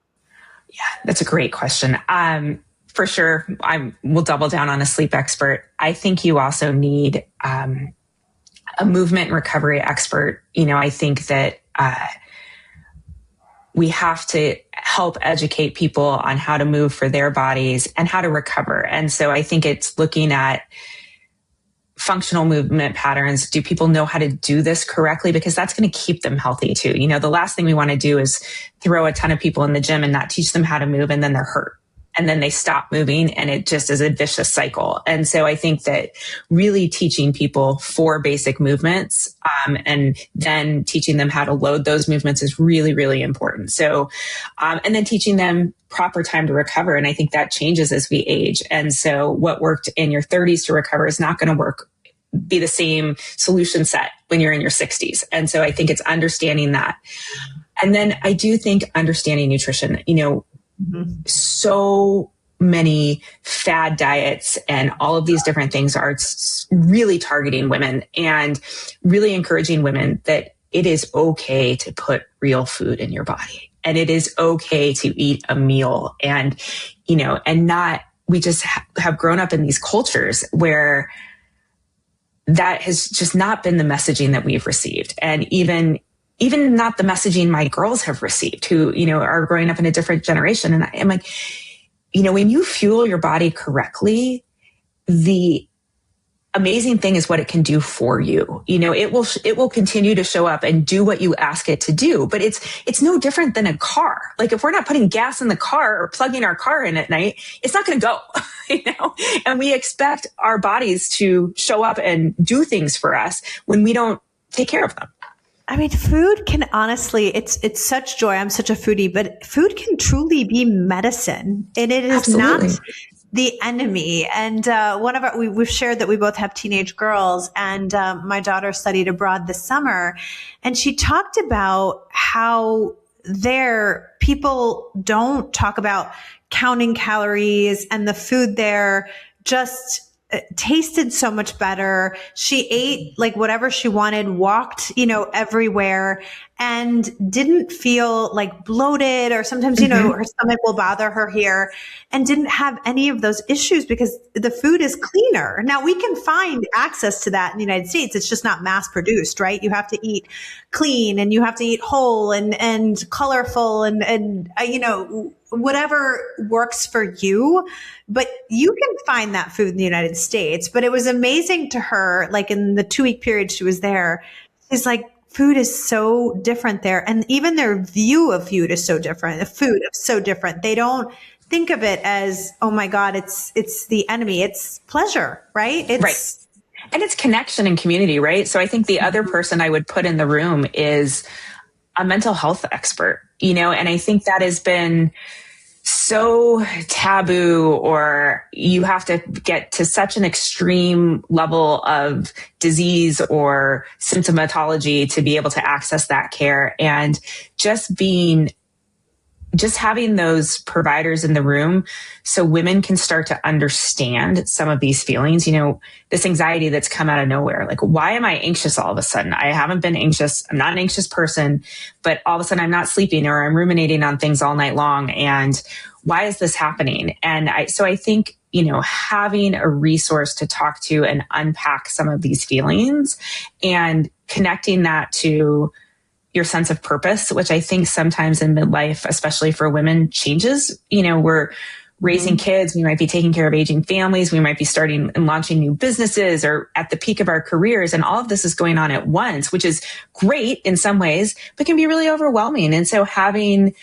Yeah, that's a great question. For sure, we'll double down on a sleep expert. I think you also need a movement and recovery expert. I think that we have to help educate people on how to move for their bodies and how to recover. And so I think it's looking at functional movement patterns. Do people know how to do this correctly? Because that's going to keep them healthy too. The last thing we want to do is throw a ton of people in the gym and not teach them how to move, and then they're hurt. And then they stop moving, and it just is a vicious cycle. And so I think that really teaching people 4 basic movements and then teaching them how to load those movements is really, really important. So, and then teaching them proper time to recover. And I think that changes as we age. And so what worked in your 30s to recover is not going to work be the same solution set when you're in your 60s. And so I think it's understanding that. And then I do think understanding nutrition, so many fad diets and all of these different things are really targeting women and really encouraging women that it is okay to put real food in your body. And it is okay to eat a meal and, and not, we just have grown up in these cultures where that has just not been the messaging that we've received. And even not the messaging my girls have received who, are growing up in a different generation. And I'm like, when you fuel your body correctly, the amazing thing is what it can do for you. It will continue to show up and do what you ask it to do, but it's no different than a car. Like if we're not putting gas in the car or plugging our car in at night, it's not going to go, and we expect our bodies to show up and do things for us when we don't take care of them. I mean, food can honestly, it's such joy. I'm such a foodie, but food can truly be medicine, and it is Absolutely. not the enemy. And we've shared that we both have teenage girls, and my daughter studied abroad this summer, and she talked about how people don't talk about counting calories, and the food there just tasted so much better. She ate like whatever she wanted, walked, everywhere, and didn't feel like bloated, or sometimes, her stomach will bother her here, and didn't have any of those issues because the food is cleaner. Now we can find access to that in the United States. It's just not mass produced, right? You have to eat clean, and you have to eat whole and colorful and whatever works for you, but you can find that food in the United States. But it was amazing to her, like in the 2-week period she was there, she's like, food is so different there. And even their view of food is so different. The food is so different. They don't think of it as, oh my God, it's the enemy. It's pleasure, right? Right. And it's connection and community, right? So I think the other person I would put in the room is a mental health expert, and I think that has been so taboo, or you have to get to such an extreme level of disease or symptomatology to be able to access that care. And just having those providers in the room so women can start to understand some of these feelings, this anxiety that's come out of nowhere. Like, why am I anxious all of a sudden? I haven't been anxious. I'm not an anxious person, but all of a sudden I'm not sleeping, or I'm ruminating on things all night long. And why is this happening? And so I think, having a resource to talk to and unpack some of these feelings and connecting that to your sense of purpose, which I think sometimes in midlife, especially for women, changes. We're raising kids. We might be taking care of aging families. We might be starting and launching new businesses, or at the peak of our careers. And all of this is going on at once, which is great in some ways, but can be really overwhelming. And so having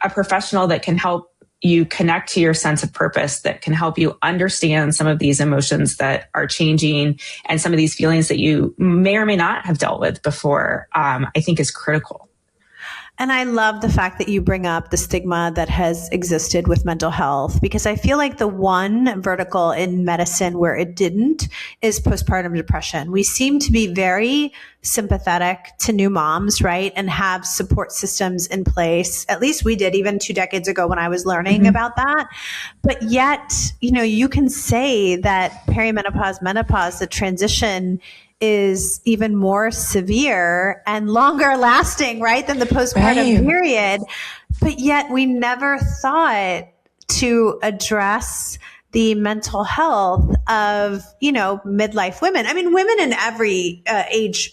a professional that can help you connect to your sense of purpose, that can help you understand some of these emotions that are changing and some of these feelings that you may or may not have dealt with before, I think is critical. And I love the fact that you bring up the stigma that has existed with mental health, because I feel like the one vertical in medicine where it didn't is postpartum depression. We seem to be very sympathetic to new moms, right? And have support systems in place. At least we did even 2 decades ago when I was learning about that. But yet, you can say that perimenopause, menopause, the transition is even more severe and longer lasting, right, than the postpartum period. But yet we never thought to address the mental health of, midlife women. I mean, women in every age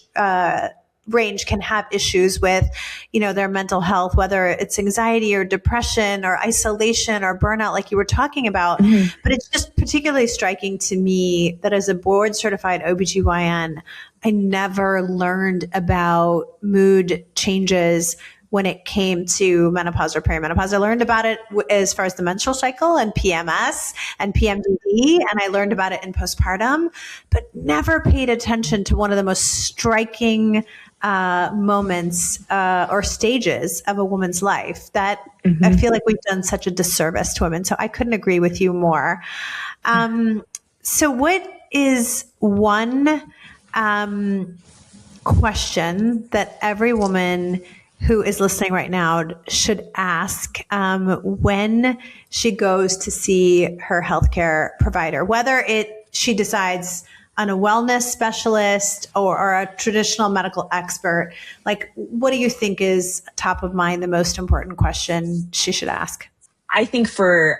range can have issues with, their mental health, whether it's anxiety or depression or isolation or burnout, like you were talking about. But it's just particularly striking to me that as a board certified OBGYN, I never learned about mood changes when it came to menopause or perimenopause. I learned about it as far as the menstrual cycle and PMS and PMDD, and I learned about it in postpartum, but never paid attention to one of the most striking moments or stages of a woman's life that I feel like we've done such a disservice to women. So I couldn't agree with you more. So what is one question that every woman who is listening right now should ask when she goes to see her healthcare provider, whether she decides on a wellness specialist or a traditional medical expert? Like, what do you think is top of mind, the most important question she should ask? I think heart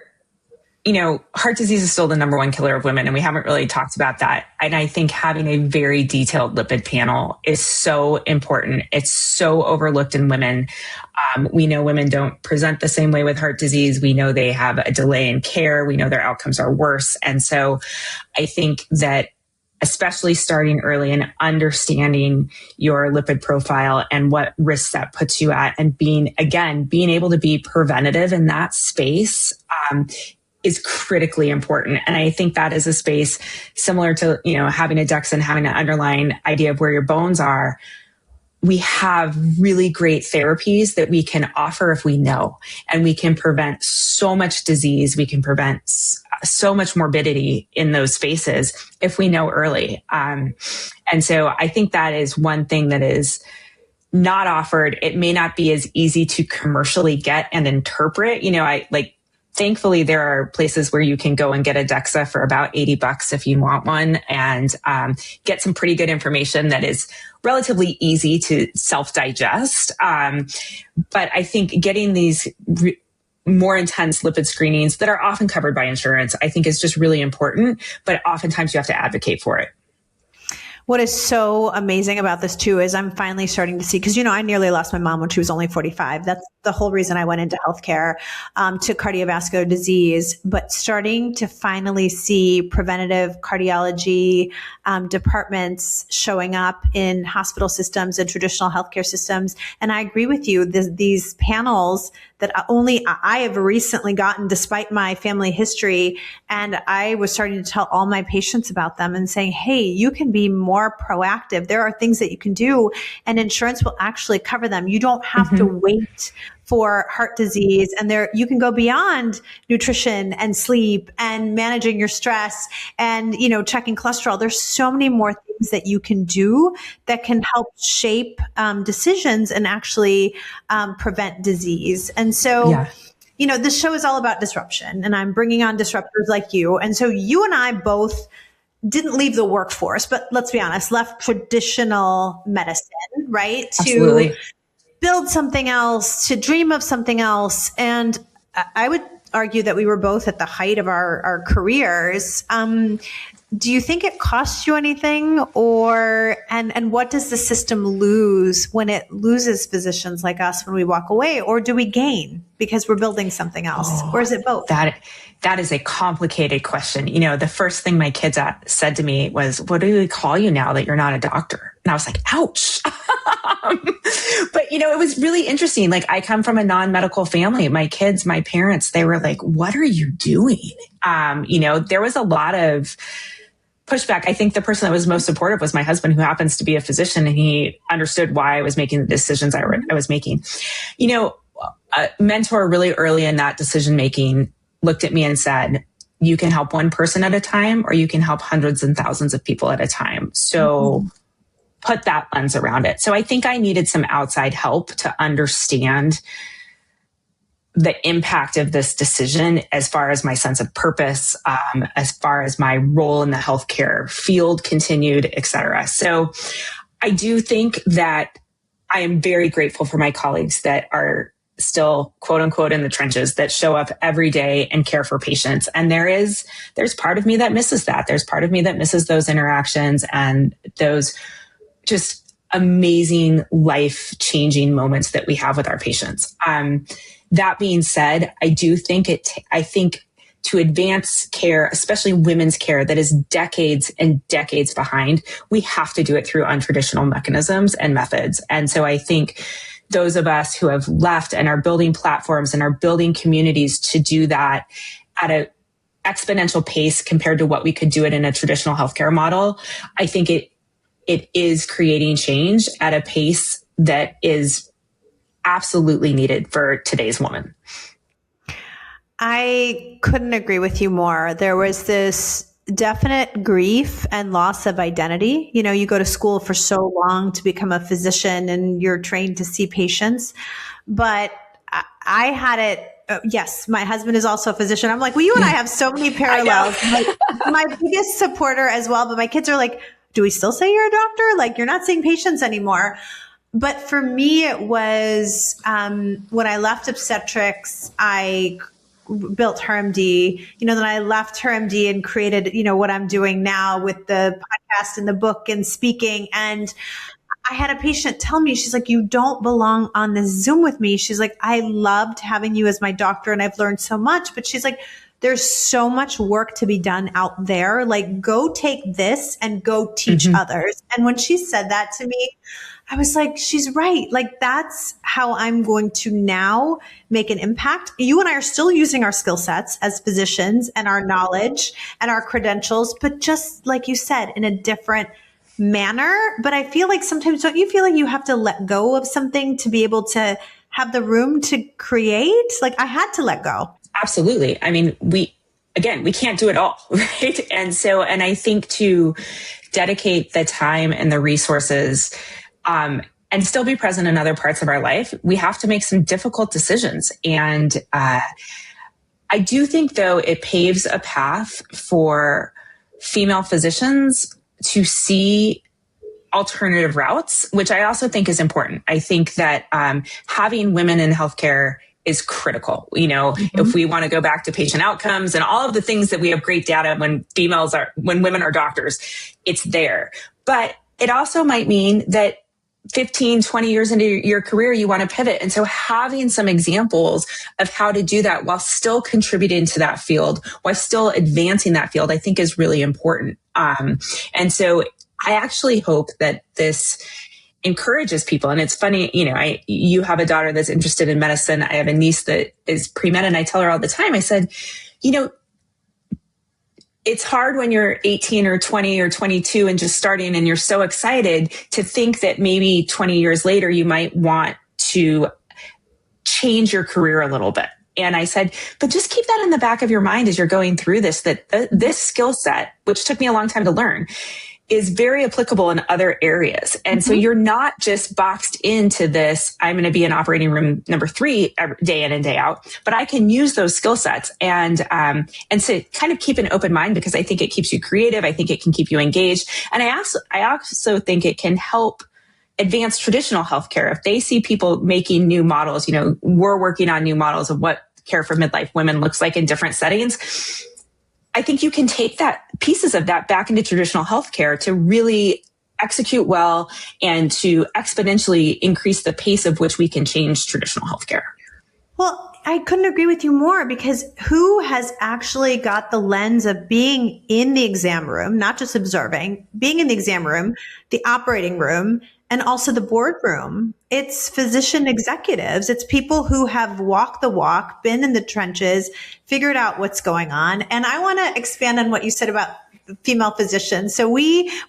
disease is still the number one killer of women, and we haven't really talked about that. And I think having a very detailed lipid panel is so important. It's so overlooked in women. We know women don't present the same way with heart disease. We know they have a delay in care. We know their outcomes are worse. And so I think that especially starting early and understanding your lipid profile and what risks that puts you at, and being able to be preventative in that space, is critically important. And I think that is a space similar to, having a DEXA and having an underlying idea of where your bones are. We have really great therapies that we can offer if we know, and we can prevent so much disease. We can prevent so much morbidity in those spaces if we know early. And so I think that is one thing that is not offered. It may not be as easy to commercially get and interpret. Thankfully, there are places where you can go and get a DEXA for about $80 if you want one, and get some pretty good information that is relatively easy to self-digest. But I think getting these more intense lipid screenings that are often covered by insurance, I think is just really important, but oftentimes you have to advocate for it. What is so amazing about this too is I'm finally starting to see, because, I nearly lost my mom when she was only 45. That's the whole reason I went into healthcare, to cardiovascular disease, but starting to finally see preventative cardiology departments showing up in hospital systems and traditional healthcare systems. And I agree with you, these panels that only I have recently gotten despite my family history. And I was starting to tell all my patients about them and saying, hey, you can be more proactive. There are things that you can do, and insurance will actually cover them. You don't have to wait for heart disease. And you can go beyond nutrition and sleep and managing your stress and, checking cholesterol. There's so many more things that you can do that can help shape decisions and actually prevent disease. And so, this show is all about disruption, and I'm bringing on disruptors like you. And so you and I both didn't leave the workforce, but let's be honest, left traditional medicine, right? Absolutely. To build something else, to dream of something else. And I would argue that we were both at the height of our careers. Do you think it costs you anything, and what does the system lose when it loses physicians like us when we walk away, or do we gain because we're building something else, or is it both? That is a complicated question. The first thing my kids said to me was, what do we call you now that you're not a doctor? And I was like, ouch. But, it was really interesting. Like, I come from a non-medical family. My kids, my parents, they were like, what are you doing? There was a lot of pushback. I think the person that was most supportive was my husband, who happens to be a physician, and he understood why I was making the decisions I was making. A mentor really early in that decision-making looked at me and said, you can help one person at a time, or you can help hundreds and thousands of people at a time. So put that lens around it. So I think I needed some outside help to understand the impact of this decision as far as my sense of purpose, as far as my role in the healthcare field continued, et cetera. So I do think that I am very grateful for my colleagues that are still, quote unquote, in the trenches, that show up every day and care for patients. And there's part of me that misses that. There's part of me that misses those interactions and those just amazing life-changing moments that we have with our patients. That being said, I do think to advance care, especially women's care that is decades and decades behind, we have to do it through untraditional mechanisms and methods. And so I think those of us who have left and are building platforms and are building communities to do that at an exponential pace compared to what we could do it in a traditional healthcare model, I think it is creating change at a pace that is absolutely needed for today's woman. I couldn't agree with you more. There was this definite grief and loss of identity. You know, you go to school for so long to become a physician and you're trained to see patients. But I had it. Yes, my husband is also a physician. I'm like, well, you and I have so many parallels. My biggest supporter as well. But my kids are like, do we still say you're a doctor? Like, you're not seeing patients anymore. But for me, it was when I left obstetrics, I built HerMD, then I left HerMD and created, what I'm doing now with the podcast and the book and speaking. And I had a patient tell me, she's like, you don't belong on this Zoom with me. She's like, I loved having you as my doctor and I've learned so much, but she's like, there's so much work to be done out there. Like, go take this and go teach others. And when she said that to me, I was like, she's right. Like, that's how I'm going to now make an impact. You and I are still using our skill sets as physicians and our knowledge and our credentials, but just like you said, in a different manner. But I feel like sometimes, don't you feel like you have to let go of something to be able to have the room to create? Like, I had to let go. Absolutely. I mean, we can't do it all, right? And I think to dedicate the time and the resources, and still be present in other parts of our life, we have to make some difficult decisions. And I do think, though, it paves a path for female physicians to see alternative routes, which I also think is important. I think that having women in healthcare is critical. If we want to go back to patient outcomes and all of the things that we have great data when women are doctors, it's there. But it also might mean that 15, 20 years into your career, you want to pivot. And so having some examples of how to do that while still contributing to that field, while still advancing that field, I think is really important. And so I actually hope that this encourages people. And it's funny, you have a daughter that's interested in medicine. I have a niece that is pre-med, and I tell her all the time, I said, it's hard when you're 18 or 20 or 22 and just starting and you're so excited to think that maybe 20 years later, you might want to change your career a little bit. And I said, but just keep that in the back of your mind as you're going through this, that this skill set, which took me a long time to learn, is very applicable in other areas. And so you're not just boxed into this, I'm going to be in operating room number 3 day in and day out, but I can use those skill sets and so kind of keep an open mind, because I think it keeps you creative. I think it can keep you engaged. And I also think it can help advance traditional healthcare. If they see people making new models, we're working on new models of what care for midlife women looks like in different settings. I think you can take pieces of that back into traditional healthcare to really execute well and to exponentially increase the pace of which we can change traditional healthcare. Well, I couldn't agree with you more, because who has actually got the lens of being in the exam room, not just observing, being in the exam room, the operating room, and also the boardroom? It's physician executives. It's people who have walked the walk, been in the trenches, figured out what's going on. And I want to expand on what you said about female physicians. So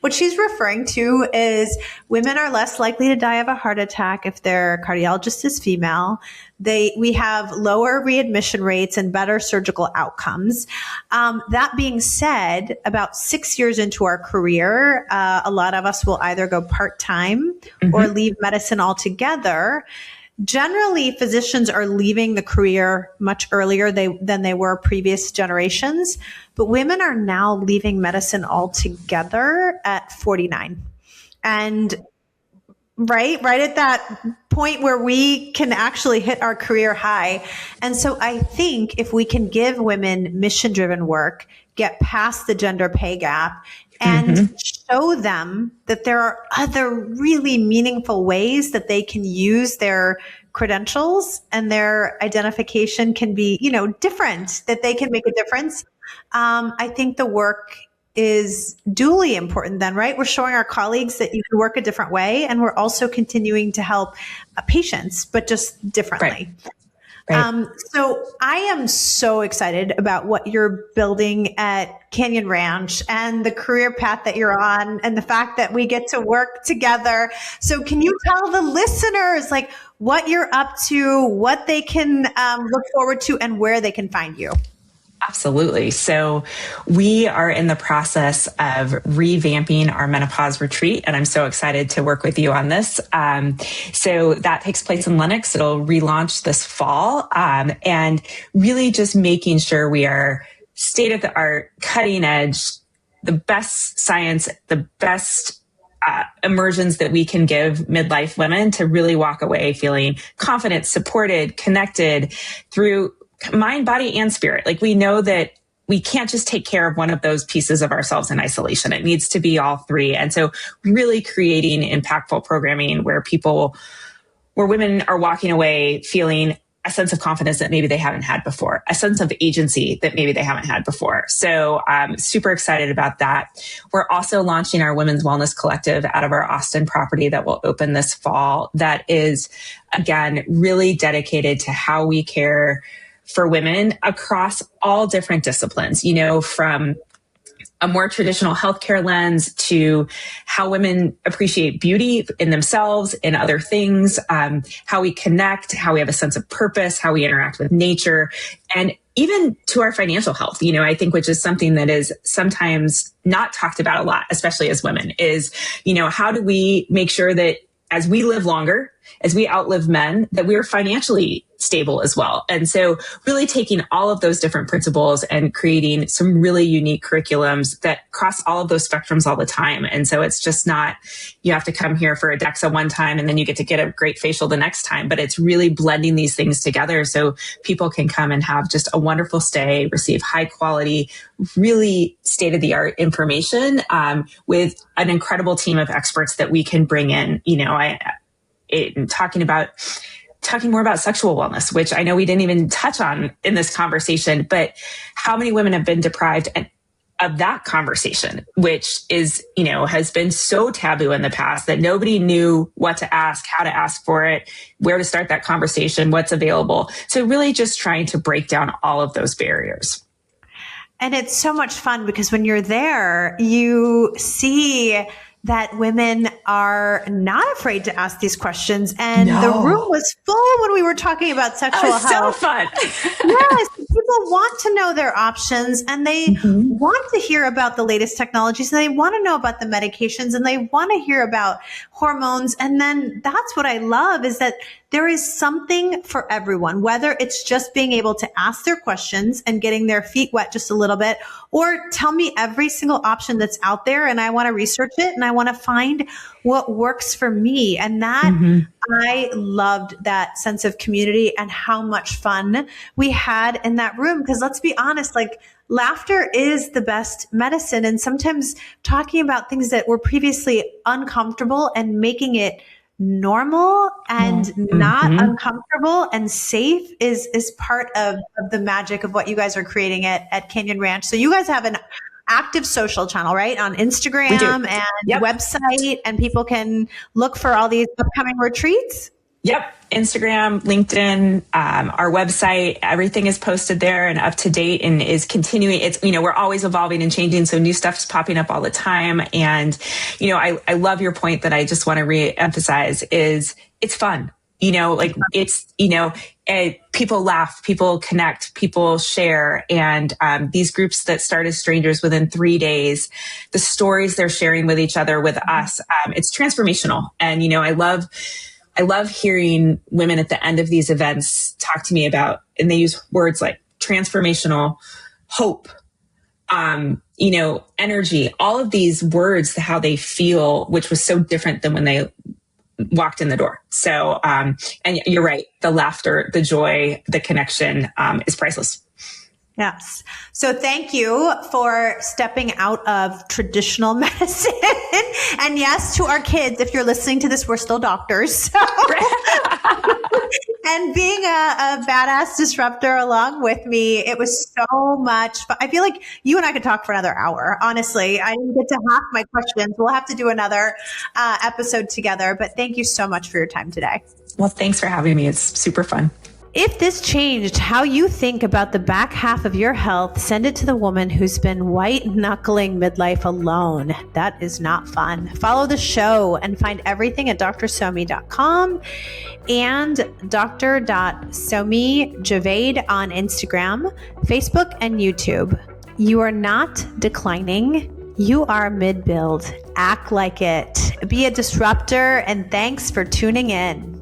what she's referring to is women are less likely to die of a heart attack if their cardiologist is female. We have lower readmission rates and better surgical outcomes. That being said, about 6 years into our career, a lot of us will either go part-time or leave medicine altogether. Generally, physicians are leaving the career much earlier than they were previous generations, but women are now leaving medicine altogether at 49. And right at that point where we can actually hit our career high. And so I think if we can give women mission-driven work, get past the gender pay gap, and show them that there are other really meaningful ways that they can use their credentials and their identification can be, different, that they can make a difference. I think the work is duly important then, right? We're showing our colleagues that you can work a different way, and we're also continuing to help patients, but just differently. Right. Right. So I am so excited about what you're building at Canyon Ranch and the career path that you're on and the fact that we get to work together. So can you tell the listeners what you're up to, what they can look forward to, and where they can find you? Absolutely. So we are in the process of revamping our menopause retreat, and I'm so excited to work with you on this. So that takes place in Lenox. It'll relaunch this fall, and really just making sure we are state of the art, cutting edge, the best science, the best immersions that we can give midlife women to really walk away feeling confident, supported, connected through mind, body, and spirit. Like, we know that we can't just take care of one of those pieces of ourselves in isolation. It needs to be all three. And so really creating impactful programming where women are walking away feeling a sense of confidence that maybe they haven't had before, a sense of agency that maybe they haven't had before. So I'm super excited about that. We're also launching our Women's Wellness Collective out of our Austin property that will open this fall. That is, again, really dedicated to how we care for women across all different disciplines, from a more traditional healthcare lens to how women appreciate beauty in themselves, in other things, how we connect, how we have a sense of purpose, how we interact with nature, and even to our financial health, I think, which is something that is sometimes not talked about a lot, especially as women, is, how do we make sure that as we live longer, as we outlive men, that we are financially stable as well. And so really taking all of those different principles and creating some really unique curriculums that cross all of those spectrums all the time. And so it's just not, you have to come here for a DEXA one time and then you get to get a great facial the next time, but it's really blending these things together so people can come and have just a wonderful stay, receive high quality, really state-of-the-art information, with an incredible team of experts that we can bring in. Talking more about sexual wellness, which I know we didn't even touch on in this conversation, but how many women have been deprived of that conversation, which is, has been so taboo in the past that nobody knew what to ask, how to ask for it, where to start that conversation, what's available. So really just trying to break down all of those barriers. And it's so much fun because when you're there, you see that women are not afraid to ask these questions. And the room was full when we were talking about sexual health. So fun. Yes. People want to know their options and they want to hear about the latest technologies and they want to know about the medications and they want to hear about hormones. And then that's what I love is that there is something for everyone, whether it's just being able to ask their questions and getting their feet wet just a little bit, or tell me every single option that's out there and I want to research it and I want to find what works for me. And that I loved that sense of community and how much fun we had in that room. Because let's be honest, like laughter is the best medicine. And sometimes talking about things that were previously uncomfortable and making it normal and not uncomfortable and safe is part of the magic of what you guys are creating at Canyon Ranch. So you guys have an active social channel, right? On Instagram and website, and people can look for all these upcoming retreats. Yep. Instagram, LinkedIn, our website, everything is posted there and up to date and is continuing. It's, we're always evolving and changing. So new stuff's popping up all the time. And, I love your point that I just want to re-emphasize is it's fun. People laugh, people connect, people share. And these groups that start as strangers within 3 days, the stories they're sharing with each other, with us, it's transformational. And, I love hearing women at the end of these events talk to me about, and they use words like transformational, hope, energy, all of these words, how they feel, which was so different than when they walked in the door. So, and you're right. The laughter, the joy, the connection, is priceless. Yes. So thank you for stepping out of traditional medicine. And yes, to our kids, if you're listening to this, we're still doctors. So. And being a badass disruptor along with me, it was so much fun. I feel like you and I could talk for another hour. Honestly, I didn't get to half my questions. We'll have to do another episode together. But thank you so much for your time today. Well, thanks for having me. It's super fun. If this changed how you think about the back half of your health, send it to the woman who's been white-knuckling midlife alone. That is not fun. Follow the show and find everything at drsomi.com and dr.somijavaid on Instagram, Facebook, and YouTube. You are not declining. You are mid-build. Act like it. Be a disruptor, and thanks for tuning in.